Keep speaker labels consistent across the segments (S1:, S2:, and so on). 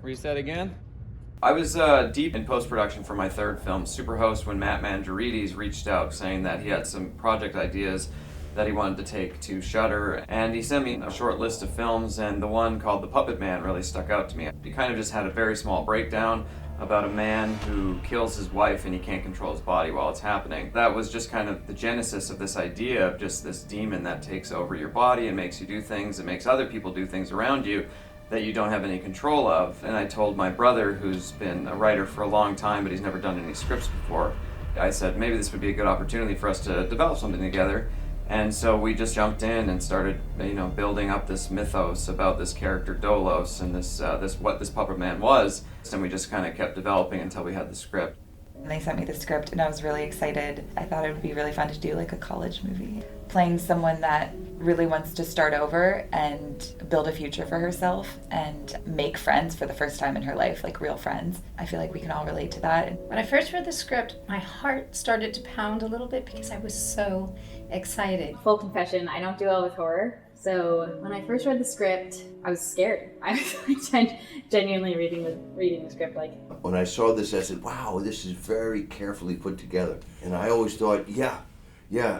S1: Reset again.
S2: I was deep in post-production for my third film, Superhost, when Matt Mangiarides reached out saying that he had some project ideas that he wanted to take to Shudder, and he sent me a short list of films, and the one called The Puppetman really stuck out to me. He kind of just had a very small breakdown about a man who kills his wife and he can't control his body while it's happening. That was just kind of the genesis of this idea of just this demon that takes over your body and makes you do things, and makes other people do things around you that you don't have any control of. And I told my brother, who's been a writer for a long time, but he's never done any scripts before, I said maybe this would be a good opportunity for us to develop something together. And so we just jumped in and started, building up this mythos about this character Dolos and this what this Puppetman was. And we just kind of kept developing until we had the script.
S3: And they sent me the script and I was really excited. I thought it would be really fun to do like a college movie. Playing someone that really wants to start over and build a future for herself and make friends for the first time in her life, like real friends. I feel like we can all relate to that.
S4: When I first read the script, my heart started to pound a little bit because I was so excited.
S5: Full confession, I don't do well with horror. So when I first read the script, I was scared. I was like genuinely reading the script like.
S6: When I saw this, I said, wow, this is very carefully put together. And I always thought, yeah,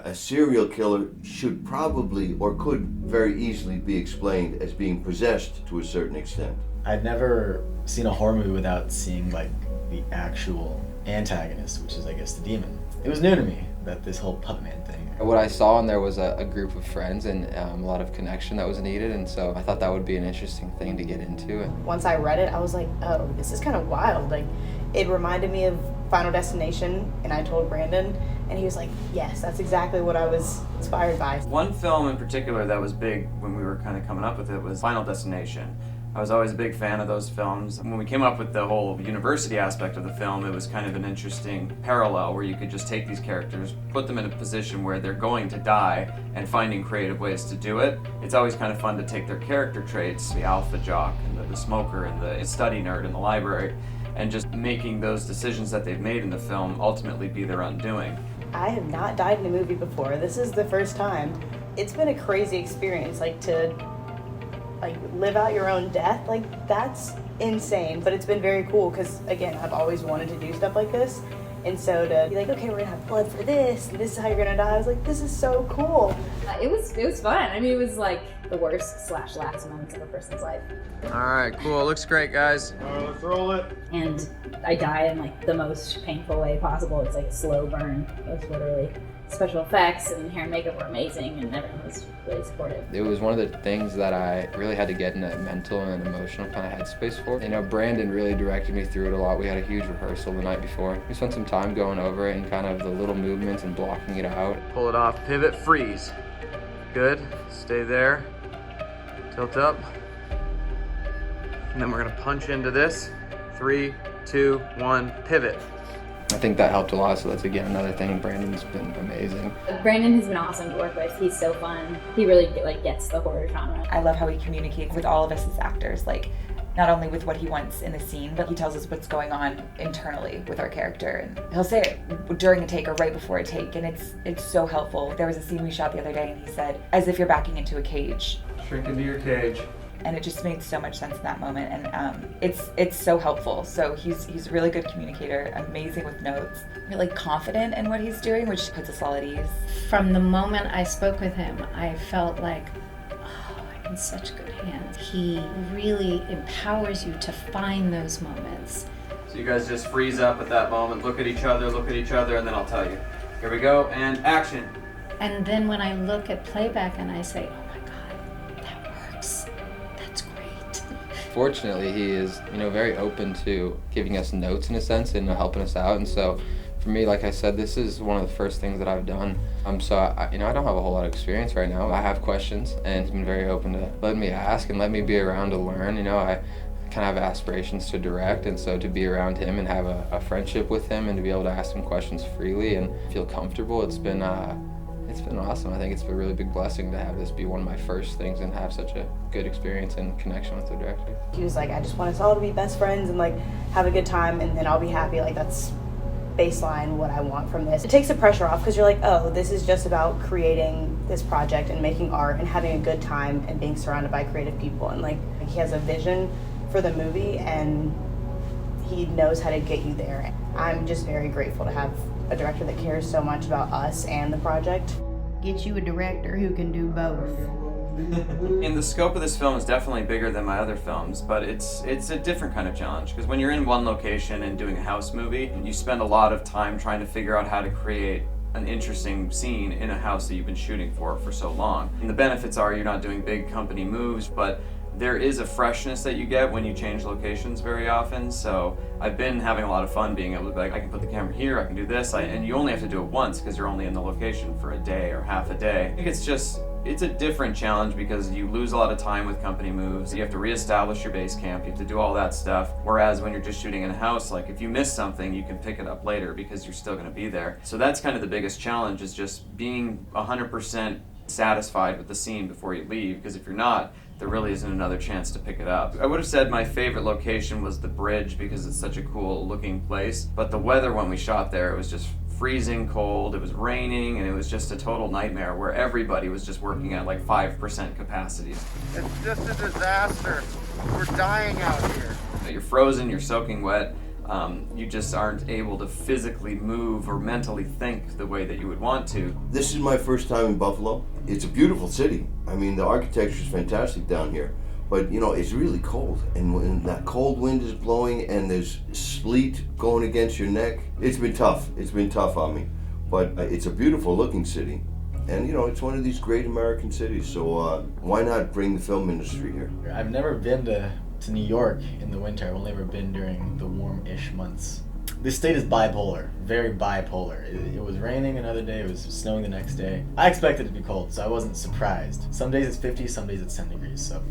S6: a serial killer should probably or could very easily be explained as being possessed to a certain extent.
S7: I'd never seen a horror movie without seeing like the actual antagonist, which is I guess the demon. It was new to me that this whole Puppetman thing.
S1: What I saw in there was a group of friends and a lot of connection that was needed, and so I thought that would be an interesting thing to get into.
S8: Once I read it, I was like, oh, this is kind of wild. Like, it reminded me of Final Destination, and I told Brandon, and he was like, yes, that's exactly what I was inspired by.
S2: One film in particular that was big when we were kind of coming up with it was Final Destination. I was always a big fan of those films. When we came up with the whole university aspect of the film, it was kind of an interesting parallel where you could just take these characters, put them in a position where they're going to die, and finding creative ways to do it. It's always kind of fun to take their character traits, the alpha jock and the smoker and the study nerd in the library, and just making those decisions that they've made in the film ultimately be their undoing.
S8: I have not died in a movie before. This is the first time. It's been a crazy experience, to live out your own death. That's insane, but it's been very cool because, again, I've always wanted to do stuff like this. And so to be like, okay, we're gonna have blood for this, and this is how you're gonna die, I was like, this is so cool.
S5: It was fun. I mean, it was like the worst / last moments of a person's life.
S1: All right, cool. Looks great, guys.
S9: All right, let's roll it.
S5: And I die in the most painful way possible. It's like a slow burn. It was literally. Special effects and hair and makeup were amazing, and everyone was really supportive.
S1: It was one of the things that I really had to get in a mental and emotional kind of headspace for. Brandon really directed me through it a lot. We had a huge rehearsal the night before. We spent some time going over it and kind of the little movements and blocking it out.
S2: Pull it off, pivot, freeze. Good, stay there. Tilt up. And then we're gonna punch into this. 3, 2, 1, pivot.
S1: I think that helped a lot, so that's again another thing. Brandon's been amazing.
S5: Brandon has been awesome to work with. He's so fun. He really gets the horror genre.
S3: I love how he communicates with all of us as actors, not only with what he wants in the scene, but he tells us what's going on internally with our character. And he'll say it during a take or right before a take, and it's so helpful. There was a scene we shot the other day, and he said, as if you're backing into a cage.
S2: Shrink into your cage.
S3: And it just made so much sense in that moment, and it's so helpful. So he's a really good communicator, amazing with notes, really confident in what he's doing, which puts us all at ease.
S4: From the moment I spoke with him, I felt like, I'm in such good hands. He really empowers you to find those moments.
S2: So you guys just freeze up at that moment, look at each other, and then I'll tell you. Here we go, and action.
S4: And then when I look at playback and I say, oh my God, that works. That's great.
S1: Fortunately, he is, very open to giving us notes in a sense and helping us out. And so for me, like I said, this is one of the first things that I've done. So I don't have a whole lot of experience right now. I have questions, and he's been very open to letting me ask and let me be around to learn. I kind of have aspirations to direct, and so to be around him and have a friendship with him and to be able to ask him questions freely and feel comfortable, it's been awesome. I think it's a really big blessing to have this be one of my first things and have such a good experience and connection with the director.
S8: He was like, I just want us all to be best friends and have a good time, and then I'll be happy. That's baseline what I want from this. It takes the pressure off because you're like, oh, this is just about creating this project and making art and having a good time and being surrounded by creative people, and he has a vision for for the movie, and he knows how to get you there. I'm just very grateful to have a director that cares so much about us and the project. Get you a director who can do both.
S2: And the scope of this film is definitely bigger than my other films, but it's a different kind of challenge, because when you're in one location and doing a house movie, you spend a lot of time trying to figure out how to create an interesting scene in a house that you've been shooting for so long. And the benefits are you're not doing big company moves, but there is a freshness that you get when you change locations very often. So I've been having a lot of fun being able to be like, I can put the camera here, I can do this, and you only have to do it once because you're only in the location for a day or half a day. I think it's a different challenge because you lose a lot of time with company moves. You have to reestablish your base camp, you have to do all that stuff. Whereas when you're just shooting in a house, like if you miss something, you can pick it up later because you're still gonna be there. So that's kind of the biggest challenge, is just being 100% satisfied with the scene before you leave, because if you're not, there really isn't another chance to pick it up. I would have said my favorite location was the bridge because it's such a cool looking place, but the weather when we shot there, it was just freezing cold, it was raining, and it was just a total nightmare where everybody was just working at like 5% capacity.
S9: It's just a disaster. We're dying out here.
S2: You're frozen, you're soaking wet. You just aren't able to physically move or mentally think the way that you would want to.
S6: This is my first time in Buffalo. It's a beautiful city. I mean, the architecture is fantastic down here. But, you know, it's really cold. And when that cold wind is blowing and there's sleet going against your neck, it's been tough. It's been tough on me. But it's a beautiful looking city. And, you know, it's one of these great American cities. So why not bring the film industry here?
S7: I've never been to New York in the winter. I've only ever been during the warm-ish months. This state is bipolar, very bipolar. It was raining another day, it was snowing the next day. I expected it to be cold, so I wasn't surprised. Some days it's 50, some days it's 10 degrees, so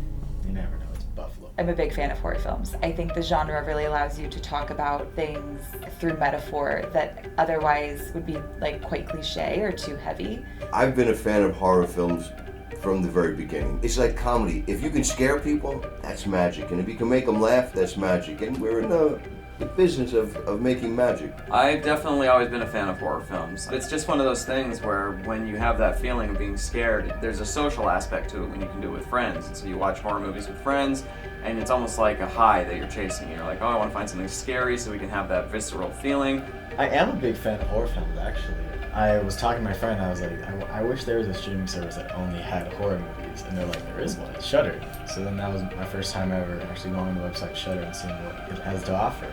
S7: you never know, it's Buffalo.
S3: I'm a big fan of horror films. I think the genre really allows you to talk about things through metaphor that otherwise would be like quite cliche or too heavy.
S6: I've been a fan of horror films from the very beginning. It's like comedy. If you can scare people, that's magic. And if you can make them laugh, that's magic. And we're in the business of making magic.
S2: I've definitely always been a fan of horror films. It's just one of those things where when you have that feeling of being scared, there's a social aspect to it when you can do it with friends. And so you watch horror movies with friends, and it's almost like a high that you're chasing. You're like, oh, I want to find something scary so we can have that visceral feeling.
S7: I am a big fan of horror films, actually. I was talking to my friend, I was like, I wish there was a streaming service that only had horror movies. And they're like, there is one, it's Shudder. So then that was my first time ever actually going on the website Shudder and seeing what it has to offer.